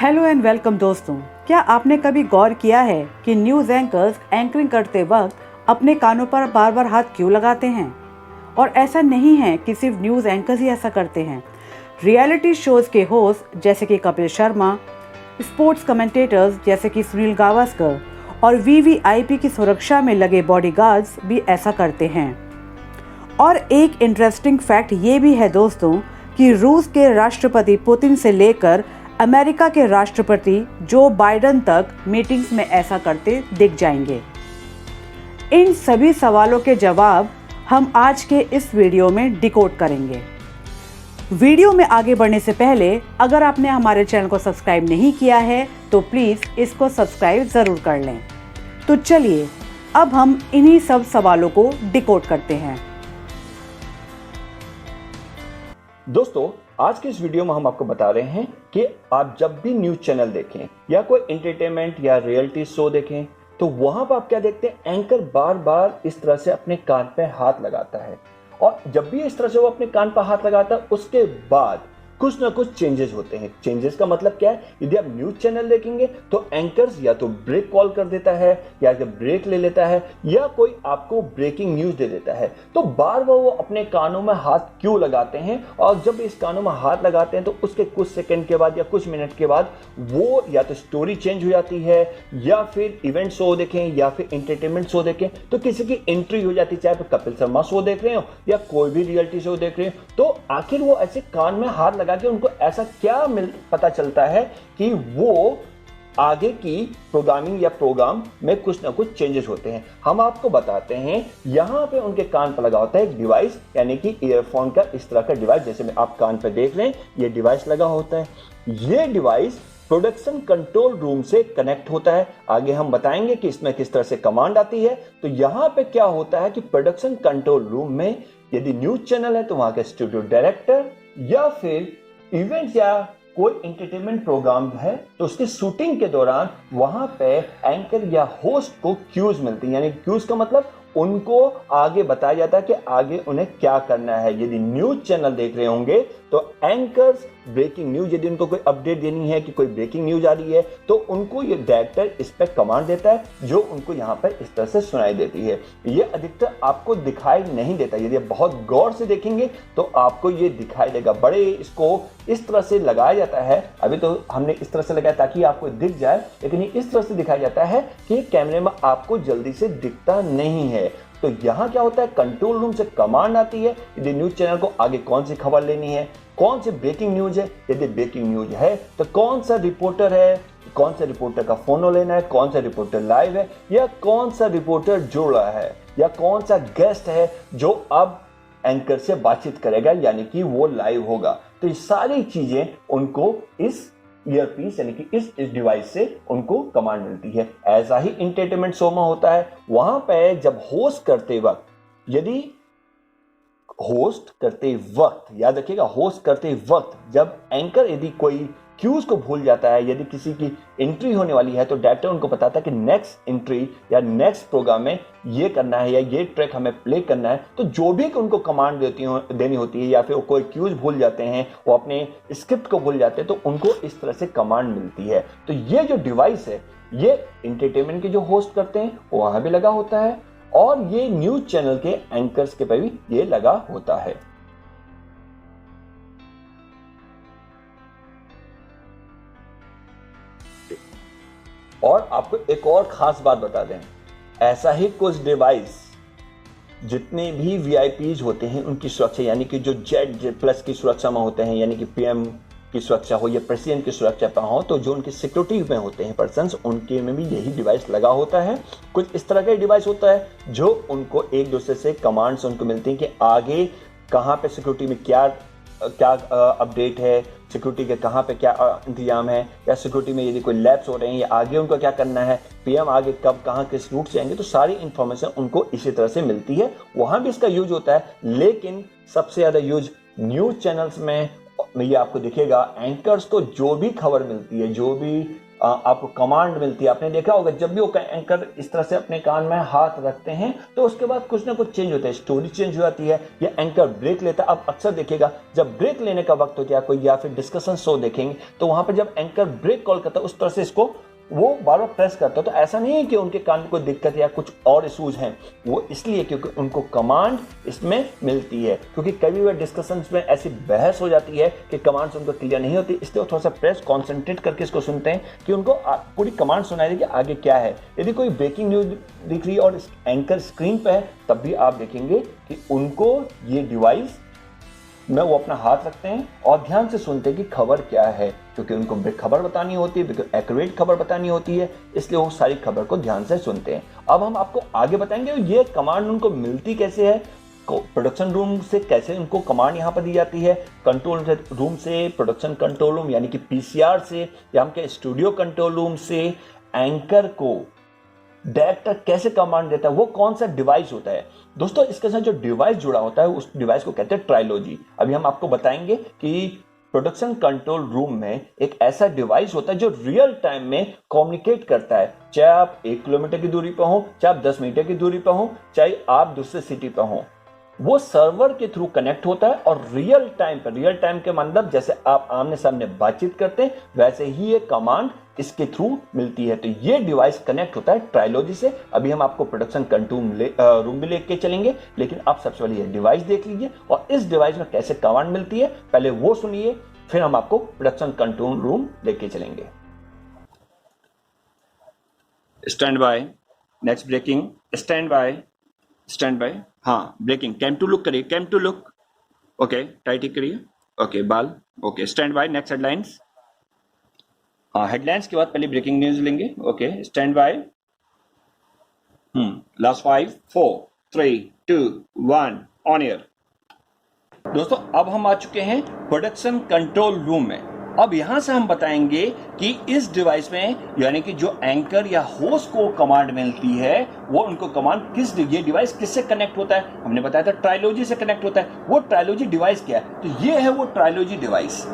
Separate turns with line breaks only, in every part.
Hello and welcome दोस्तों। क्या आपने कभी गौर किया है कि न्यूज़ एंकर्स एंकरिंग करते वक्त अपने कानों पर बार बार हाथ क्यों लगाते हैं? और ऐसा नहीं है कि सिर्फ न्यूज़ एंकर्स ही ऐसा करते हैं। रियलिटी शोज के होस्ट जैसे कि कपिल शर्मा, स्पोर्ट्स कमेंटेटर्स जैसे कि सुनील गावस्कर और वीवीआईपी की सुरक्षा में लगे बॉडीगार्ड्स भी ऐसा करते हैं। और एक इंटरेस्टिंग फैक्ट ये भी है दोस्तों कि रूस के राष्ट्रपति पुतिन से लेकर अमेरिका के राष्ट्रपति जो बाइडेन तक मीटिंग्स में ऐसा करते दिख जाएंगे। इन सभी सवालों के जवाब हम आज के इस वीडियो में डिकोड करेंगे। वीडियो में आगे बढ़ने से पहले अगर आपने हमारे चैनल को सब्सक्राइब नहीं किया है तो प्लीज़ इसको सब्सक्राइब ज़रूर कर लें। तो चलिए अब हम इन्हीं सब सवालों को डिकोड करते हैं।
दोस्तों, आज के इस वीडियो में हम आपको बता रहे हैं कि आप जब भी न्यूज चैनल देखें या कोई एंटरटेनमेंट या रियलिटी शो देखें तो वहां पर आप क्या देखते हैं, एंकर बार बार इस तरह से अपने कान पे हाथ लगाता है। और जब भी इस तरह से वो अपने कान पर हाथ लगाता है उसके बाद कुछ ना कुछ चेंजेस होते हैं। चेंजेस का मतलब क्या है? यदि आप न्यूज चैनल देखेंगे तो एंकर्स या तो ब्रेक कॉल कर देता है या ब्रेक ले लेता है या कोई आपको ब्रेकिंग न्यूज दे देता है। तो बार बार वो अपने कानों में हाथ क्यों लगाते हैं? और जब इस कानों में हाथ लगाते हैं तो उसके कुछ सेकंड के बाद या कुछ मिनट के बाद वो या तो स्टोरी चेंज हो जाती है या फिर इवेंट शो देखें या फिर एंटरटेनमेंट शो देखें तो किसी की एंट्री हो जाती है, चाहे कपिल शर्मा शो देख रहे हो या कोई भी रियलिटी शो देख रहे हो। तो आखिर वो ऐसे कान में हाथ लगा कि उनको ऐसा क्या पता चलता है कि वो आगे की प्रोग्रामिंग या प्रोग्राम में कुछ ना कुछ चेंजेस होते हैं। हम आपको बताते हैं। यहां पे उनके कान पर लगा होता है एक डिवाइस, यानी कि ईयरफोन का इस तरह का डिवाइस, जैसे में आप कान पे देख रहे हैं ये डिवाइस लगा होता है। ये डिवाइस प्रोडक्शन कंट्रोल रूम से कनेक्ट होता है। आगे हम बताएंगे कि इसमें किस तरह से कमांड आती है। तो यहां पे क्या होता है कि प्रोडक्शन कंट्रोल रूम में यदि न्यूज चैनल है तो वहां के स्टूडियो डायरेक्टर या फिर इवेंट या कोई एंटरटेनमेंट प्रोग्राम है तो उसकी शूटिंग के दौरान वहां पे एंकर या होस्ट को क्यूज मिलती है। यानी क्यूज का मतलब उनको आगे बताया जाता है कि आगे उन्हें क्या करना है। यदि न्यूज चैनल देख रहे होंगे तो एंकर्स ब्रेकिंग न्यूज, यदि उनको कोई अपडेट देनी है कि कोई ब्रेकिंग न्यूज आ रही है तो उनको ये डायरेक्टर इस पर कमांड देता है जो उनको यहाँ पर इस तरह से सुनाई देती है। ये अधिकतर आपको दिखाई नहीं देता। यदि आप बहुत गौर से देखेंगे तो आपको ये दिखाई देगा। बड़े इसको इस तरह से लगाया जाता है। अभी तो हमने इस तरह से लगाया ताकि आपको दिख जाए, लेकिन ये इस तरह से दिखाया जाता है कि कैमरे में आपको जल्दी से दिखता नहीं है। तो यहां क्या होता है, कंट्रोल रूम से कमांड आती है यदि न्यूज चैनल को आगे कौन सी खबर लेनी है, कौन सी ब्रेकिंग न्यूज है। यदि ब्रेकिंग न्यूज है तो कौन सा रिपोर्टर है, कौन सा रिपोर्टर का फोन लेना है, कौन सा रिपोर्टर लाइव है या कौन सा रिपोर्टर जुड़ रहा है या कौन सा गेस्ट है जो अब एंकर से बातचीत करेगा, यानी कि वो लाइव होगा। तो ये सारी चीजें उनको इस ईयरपीस यानी कि इस डिवाइस से उनको कमांड मिलती है। ऐसा ही एंटरटेनमेंट शो में होता है। वहां पे जब होस्ट करते वक्त, यदि होस्ट करते वक्त याद रखिएगा, होस्ट करते वक्त जब एंकर यदि कोई क्यूज को भूल जाता है, यदि किसी की एंट्री होने वाली है तो डायरेक्टर उनको बताता है कि नेक्स्ट एंट्री या नेक्स्ट प्रोग्राम में ये करना है या ये ट्रैक हमें प्ले करना है। तो जो भी उनको कमांड देनी होती है या फिर वो कोई क्यूज भूल जाते हैं, वो अपने स्क्रिप्ट को भूल जाते हैं तो उनको इस तरह से कमांड मिलती है। तो ये जो डिवाइस है ये एंटरटेनमेंट के जो होस्ट करते हैं वहां भी लगा होता है और ये न्यूज चैनल के एंकर्स के पे भी ये लगा होता है। और आपको एक और खास बात बता दें, ऐसा ही कुछ डिवाइस जितने भी वीआईपीज होते हैं उनकी सुरक्षा, यानी कि जो जेड प्लस की सुरक्षा में होते हैं, यानी कि पीएम की सुरक्षा हो या प्रेसिडेंट की सुरक्षा पर हो, तो जो उनके सिक्योरिटी में होते हैं पर्सन्स, उनके में भी यही डिवाइस लगा होता है। कुछ इस तरह का डिवाइस होता है जो उनको एक दूसरे से कमांड्स उनको मिलती हैं कि आगे कहाँ पे सिक्योरिटी में क्या अपडेट है, सिक्योरिटी के कहाँ पे क्या इंतजाम है, या सिक्योरिटी में यदि कोई लैप्स हो रहे हैं या आगे उनको क्या करना है, पीएम आगे कब कहाँ किस रूट से आएंगे, तो सारी इंफॉर्मेशन उनको इसी तरह से मिलती है। वहां भी इसका यूज होता है, लेकिन सबसे ज्यादा यूज न्यूज चैनल्स में ये आपको दिखेगा। एंकर्स को जो भी खबर मिलती है, जो भी आपको कमांड मिलती है। आपने देखा होगा जब भी वो एंकर इस तरह से अपने कान में हाथ रखते हैं तो उसके बाद कुछ ना कुछ चेंज होता है, स्टोरी चेंज हो जाती है या एंकर ब्रेक लेता है। आप अक्सर देखिएगा जब ब्रेक लेने का वक्त होता है कोई या फिर डिस्कशन शो देखेंगे तो वहां पर जब एंकर ब्रेक कॉल करता है उस तरह से इसको वो बार बार प्रेस करता है। तो ऐसा नहीं है कि उनके कान में कोई दिक्कत या कुछ और इश्यूज हैं, वो इसलिए क्योंकि उनको कमांड इसमें मिलती है। क्योंकि कभी बार डिस्कशंस में ऐसी बहस हो जाती है कि कमांड्स उनको क्लियर नहीं होती, इसलिए वो थोड़ा सा प्रेस कॉन्सेंट्रेट करके इसको सुनते हैं कि उनको पूरी कमांड सुनाई दे कि आगे क्या है। यदि कोई ब्रेकिंग न्यूज दिख रही है और एंकर स्क्रीन पे है तब भी आप देखेंगे कि उनको ये डिवाइस में वो अपना हाथ रखते हैं और ध्यान से सुनते हैं कि खबर क्या है, क्योंकि उनको खबर बतानी होती है, बिल्कुल एक्यूरेट खबर बतानी होती है, इसलिए वो सारी खबर को ध्यान से सुनते हैं। अब हम आपको आगे बताएंगे ये कमांड उनको मिलती कैसे है, प्रोडक्शन रूम से कैसे उनको कमांड यहाँ पर दी जाती है, कंट्रोल रूम से, प्रोडक्शन कंट्रोल रूम यानी कि पीसीआर से या हम के स्टूडियो कंट्रोल रूम से एंकर को डायरेक्टर कैसे कमांड देता है, वो कौन सा डिवाइस होता है। दोस्तों इसके साथ जो डिवाइस जुड़ा होता है उस डिवाइस को कहते हैं ट्राइलॉजी। अभी हम आपको बताएंगे कि प्रोडक्शन कंट्रोल रूम में एक ऐसा डिवाइस होता है जो रियल टाइम में कम्युनिकेट करता है, चाहे आप 1 किलोमीटर की दूरी पर हो, चाहे आप 10 मीटर की दूरी पर हो, चाहे आप दूसरे सिटी पर हो, वो सर्वर के थ्रू कनेक्ट होता है और रियल टाइम के मतलब जैसे आप आमने सामने बातचीत करते हैं वैसे ही ये कमांड इसके थ्रू मिलती है। तो ये डिवाइस कनेक्ट होता है ट्राइलॉजी से। अभी हम आपको प्रोडक्शन कंट्रोल रूम भी लेके चलेंगे, लेकिन आप सबसे पहले ये डिवाइस देख लीजिए और इस डिवाइस में कैसे कमांड मिलती है पहले वो सुनिए, फिर हम आपको प्रोडक्शन कंट्रोल रूम लेके चलेंगे। Stand by, next breaking, stand by, हाँ ब्रेकिंग, टाइम टू लुक करिए, time to look, okay tight करिए, okay ball, okay stand by, next headlines, हाँ हेडलाइंस के बाद पहले ब्रेकिंग न्यूज लेंगे, okay stand by, last 5 4 3 2 1 on air. दोस्तों अब हम आ चुके हैं प्रोडक्शन कंट्रोल रूम में। अब यहां से हम बताएंगे कि इस डिवाइस में यानी कि जो एंकर या होस्ट को कमांड मिलती है वो उनको कमांड ये डिवाइस किससे कनेक्ट होता है। हमने बताया था ट्राइलॉजी से कनेक्ट होता है। वो ट्राइलॉजी डिवाइस क्या है, तो ये है वो ट्राइलॉजी डिवाइस।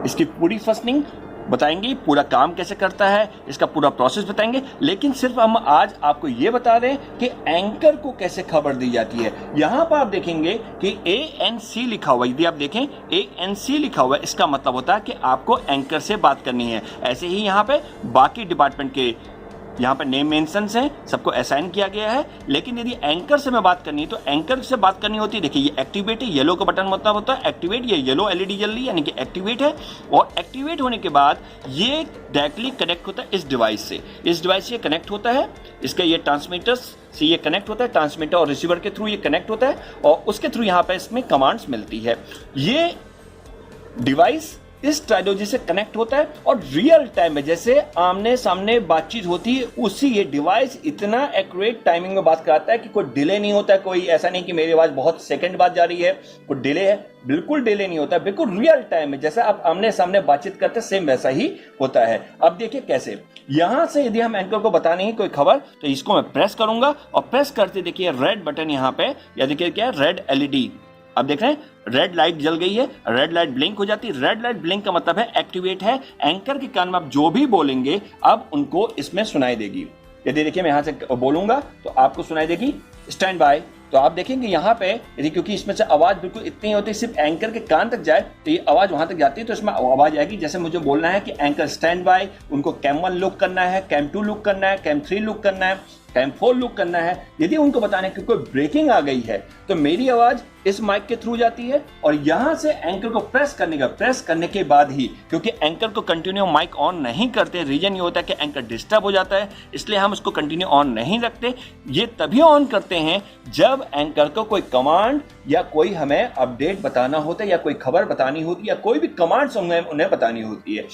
इसकी पूरी फंक्शनिंग बताएंगे, पूरा काम कैसे करता है, इसका पूरा प्रोसेस बताएंगे, लेकिन सिर्फ हम आज आपको ये बता रहे हैं कि एंकर को कैसे खबर दी जाती है। यहां पर आप देखेंगे कि ANC लिखा हुआ है। यदि आप देखें ANC लिखा हुआ है, इसका मतलब होता है कि आपको एंकर से बात करनी है। ऐसे ही यहां पे बाकी डिपार्टमेंट के यहाँ पर नेम मेंशंस हैं, सबको असाइन किया गया है। लेकिन यदि एंकर से मैं बात करनी है तो एंकर से बात करनी होती है। देखिए ये एक्टिवेट है, येलो का बटन मतलब होता है एक्टिवेट, ये येलो LED जल रही है यानी कि एक्टिवेट है। और एक्टिवेट होने के बाद ये डायरेक्टली कनेक्ट होता है इस डिवाइस से। इस डिवाइस से कनेक्ट होता है, इसका ये ट्रांसमीटर्स से ये कनेक्ट होता है, ट्रांसमीटर और रिसीवर के थ्रू ये कनेक्ट होता है और उसके थ्रू यहाँ पर इसमें कमांड्स मिलती है। ये डिवाइस इस ट्राइलॉजी से कनेक्ट होता है और रियल टाइम में जैसे आमने सामने बातचीत होती है उसी ये डिवाइस इतना एक्यूरेट टाइमिंग में बात कराता है कि कोई डिले नहीं होता है। कोई ऐसा नहीं कि मेरी आवाज बहुत सेकंड बाद जा रही है, कोई डिले है, बिल्कुल डिले नहीं होता है, बिल्कुल रियल टाइम में जैसा आप आमने सामने बातचीत करते हैं सेम वैसा ही होता है। अब देखिए कैसे, यहां से यदि हम एंकर को बतानी है कोई खबर तो इसको मैं प्रेस करूंगा और प्रेस करते देखिए रेड बटन यहाँ पे, या देखिए क्या है रेड LED। अब देख रहे हैं रेड लाइट जल गई है, रेड लाइट ब्लिंक हो जाती है। रेड लाइट ब्लिंक का मतलब है एक्टिवेट है। एंकर के कान में आप जो भी बोलेंगे अब उनको इसमें सुनाई देगी। यदि देखिए मैं यहां से बोलूंगा तो आपको सुनाई देगी स्टैंड बाय। तो आप देखेंगे यहाँ पे यदि क्योंकि इसमें से आवाज बिल्कुल इतनी होती है सिर्फ एंकर के कान तक जाए तो ये आवाज वहां तक जाती है, तो इसमें आवाज आएगी जैसे मुझे बोलना है कि एंकर स्टैंड बाय, उनको कैम 1 लुक करना है, कैम 2 लुक करना है, कैम 3 लुक करना है, कैम 4 लुक करना है। यदि उनको बताने की कोई ब्रेकिंग आ गई है तो मेरी आवाज इस माइक के थ्रू जाती है और यहां से एंकर को प्रेस करने के बाद ही, क्योंकि एंकर को कंटिन्यू माइक ऑन नहीं करते, रीजन ये होता है कि एंकर डिस्टर्ब हो जाता है, इसलिए हम उसको कंटिन्यू ऑन नहीं रखते। ये तभी ऑन करते हैं जब एंकर को कोई कमांड या कोई हमें अपडेट बताना होता है या कोई खबर बतानी होती है या कोई भी कमांड उन्हें बतानी होती है।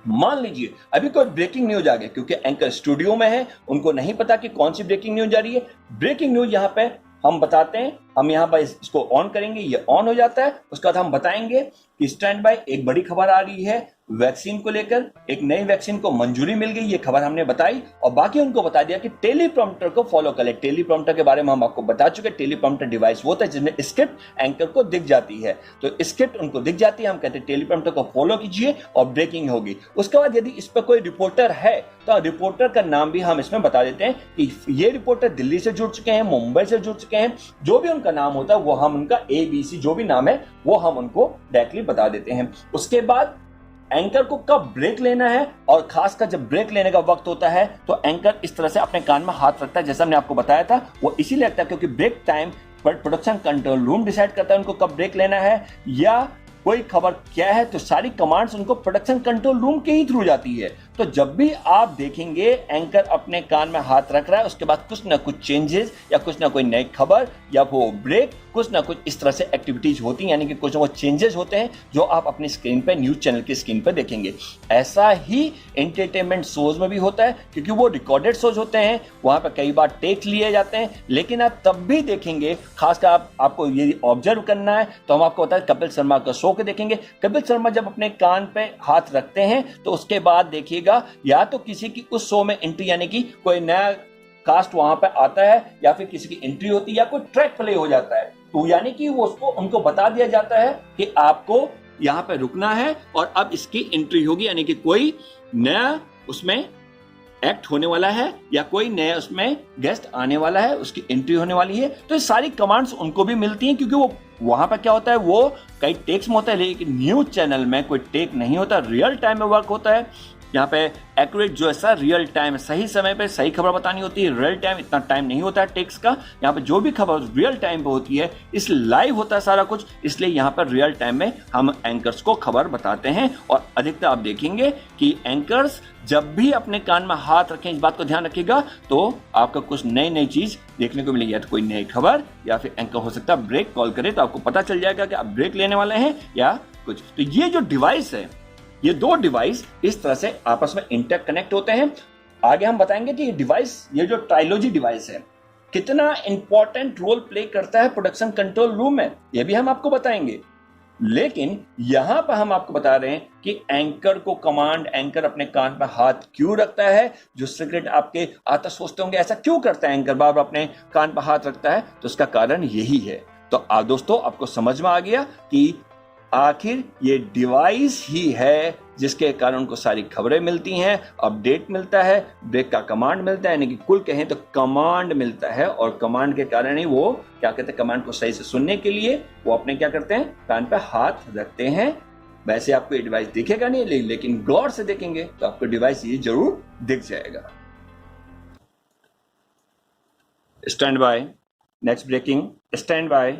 मान लीजिए अभी कोई ब्रेकिंग न्यूज आ गया, क्योंकि एंकर स्टूडियो में है, उनको नहीं पता कि कौन सी ब्रेकिंग न्यूज आ रही है। ब्रेकिंग न्यूज यहाँ पे हम बताते हैं, हम यहाँ पर इसको ऑन करेंगे, ये ऑन हो जाता है। उसके बाद हम बताएंगे कि स्टैंड बाय एक बड़ी खबर आ रही है, वैक्सीन को लेकर एक नई वैक्सीन को मंजूरी मिल गई, ये खबर हमने बताई और बाकी उनको बता दिया कि टेलीप्रॉम्प्टर को फॉलो करें। टेलीप्रॉम्प्टर के बारे में हम आपको बता चुके। टेलीप्रॉम्प्टर डिवाइस वो होता है जिसमें स्क्रिप्ट एंकर को दिख जाती है, तो स्क्रिप्ट उनको दिख जाती है, हम कहते हैं टेलीप्रॉम्प्टर को फॉलो कीजिए और ब्रेकिंग होगी। उसके बाद यदि इस पर कोई रिपोर्टर है तो रिपोर्टर का नाम भी हम इसमें बता देते हैं कि ये रिपोर्टर दिल्ली से जुड़ चुके हैं, मुंबई से जुड़ चुके हैं, जो भी उनका नाम होता है वो हम उनका ABC जो भी नाम है वो हम उनको डायरेक्टली बता देते हैं। उसके बाद एंकर को कब ब्रेक लेना है और खासकर जब ब्रेक लेने का वक्त होता है तो एंकर इस तरह से अपने कान में हाथ रखता है, जैसा हमने आपको बताया था। वो इसीलिए रखता है क्योंकि ब्रेक टाइम पर प्रोडक्शन कंट्रोल रूम डिसाइड करता है उनको कब ब्रेक लेना है या कोई खबर क्या है, तो सारी कमांड्स उनको प्रोडक्शन कंट्रोल रूम के ही थ्रू जाती है। तो जब भी आप देखेंगे एंकर अपने कान में हाथ रख रहा है, उसके बाद कुछ ना कुछ चेंजेस या कुछ ना कोई नई खबर या वो ब्रेक, कुछ ना कुछ इस तरह से एक्टिविटीज होती हैं, यानी कि कुछ ना कुछ चेंजेस होते हैं जो आप अपनी स्क्रीन पे, न्यूज चैनल की स्क्रीन पे देखेंगे। ऐसा ही एंटरटेनमेंट शोज में भी होता है क्योंकि वो रिकॉर्डेड शोज होते हैं, वहां पर कई बार टेक लिए जाते हैं, लेकिन आप तब भी देखेंगे, खासकर आपको ये ऑब्जर्व करना है तो हम आपको बताएं कपिल शर्मा का शो के देखेंगे। कपिल शर्मा जब अपने कान पे हाथ रखते हैं तो उसके बाद देखिएगा या तो किसी की उस शो में एंट्री, यानी कि कोई नया कास्ट वहां पे आता है या फिर किसी की एंट्री होती है या कोई ट्रैक प्ले हो जाता है, तो यानी कि वो उसको उनको बता दिया जाता है कि आपको यहाँ पे रुकना है और अब इसकी एंट्री होगी, यानी कि कोई नया उसमें एक्ट होने वाला है या कोई नया उसमें गेस्ट आने वाला है, उसकी एंट्री होने वाली है। तो ये सारी कमांड्स उनको भी मिलती हैं क्योंकि वो वहां पर क्या होता है, वो कई टेक्स में होता है, लेकिन न्यूज चैनल में कोई टेक नहीं होता, रियल टाइम में वर्क होता है। यहाँ पे एक्यूरेट जो है सर रियल टाइम, सही समय पे सही खबर बतानी होती है। रियल टाइम इतना टाइम नहीं होता है टेक्स का, यहाँ पे जो भी खबर रियल टाइम पे होती है, इस लाइव होता है सारा कुछ, इसलिए यहाँ पर रियल टाइम में हम एंकर्स को खबर बताते हैं। और अधिकतर आप देखेंगे कि एंकर्स जब भी अपने कान में हाथ रखें, इस बात को ध्यान रखिएगा, तो आपको कुछ नई चीज देखने को मिलेगी, या तो कोई नई खबर या फिर एंकर हो सकता है ब्रेक कॉल करे तो आपको पता चल जाएगा कि आप ब्रेक लेने वाले हैं या कुछ। तो ये जो डिवाइस है, ये दो डिवाइस इस तरह से आपस में इंटरकनेक्ट होते हैं। आगे हम बताएंगे कि ये डिवाइस, ये जो ट्रायोलॉजी डिवाइस है, कितना इंपॉर्टेंट रोल प्ले करता है प्रोडक्शन कंट्रोल रूम में, ये भी हम आपको बताएंगे। लेकिन यहां पर हम आपको बता रहे हैं कि एंकर को कमांड, एंकर अपने कान पर हाथ क्यों रखता है, जो सीक्रेट आपके आता सोचते होंगे ऐसा क्यों करता है एंकर, बार बार अपने कान पर हाथ रखता है, तो उसका कारण यही है। तो दोस्तों आपको समझ में आ गया कि आखिर ये डिवाइस ही है जिसके कारण को सारी खबरें मिलती हैं, अपडेट मिलता है, ब्रेक का कमांड मिलता है, यानी कि कुल कहें तो कमांड मिलता है। और कमांड के कारण ही वो क्या कहते हैं, कमांड को सही से सुनने के लिए वो अपने क्या करते हैं, कान पे हाथ रखते हैं। वैसे आपको ये डिवाइस दिखेगा नहीं, लेकिन गौर से देखेंगे तो आपको डिवाइस ये जरूर दिख जाएगा। Stand by, next breaking, stand by,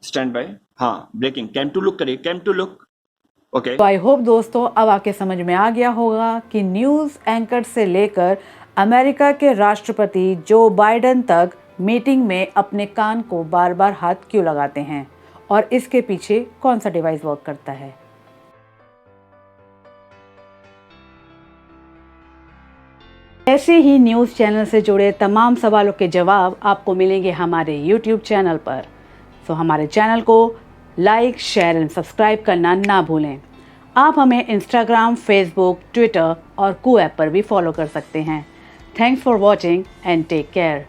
stand by, हाँ ब्रेकिंग, कैम टू लुक करिए, कैम टू लुक, ओके।
तो आई होप दोस्तों अब आपके समझ में आ गया होगा कि न्यूज़ एंकर से लेकर अमेरिका के राष्ट्रपति जो बाइडेन तक मीटिंग में अपने कान को बार बार हाथ क्यों लगाते हैं और इसके पीछे कौन सा डिवाइस वर्क करता है। ऐसे ही न्यूज़ चैनल से जुड़े तमाम सवालों के जवाब आपको मिलेंगे हमारे YouTube चैनल पर। तो हमारे चैनल को लाइक, शेयर एंड सब्सक्राइब करना ना भूलें। आप हमें इंस्टाग्राम, फेसबुक, ट्विटर और कू ऐप पर भी फॉलो कर सकते हैं। Thanks for watching and take care.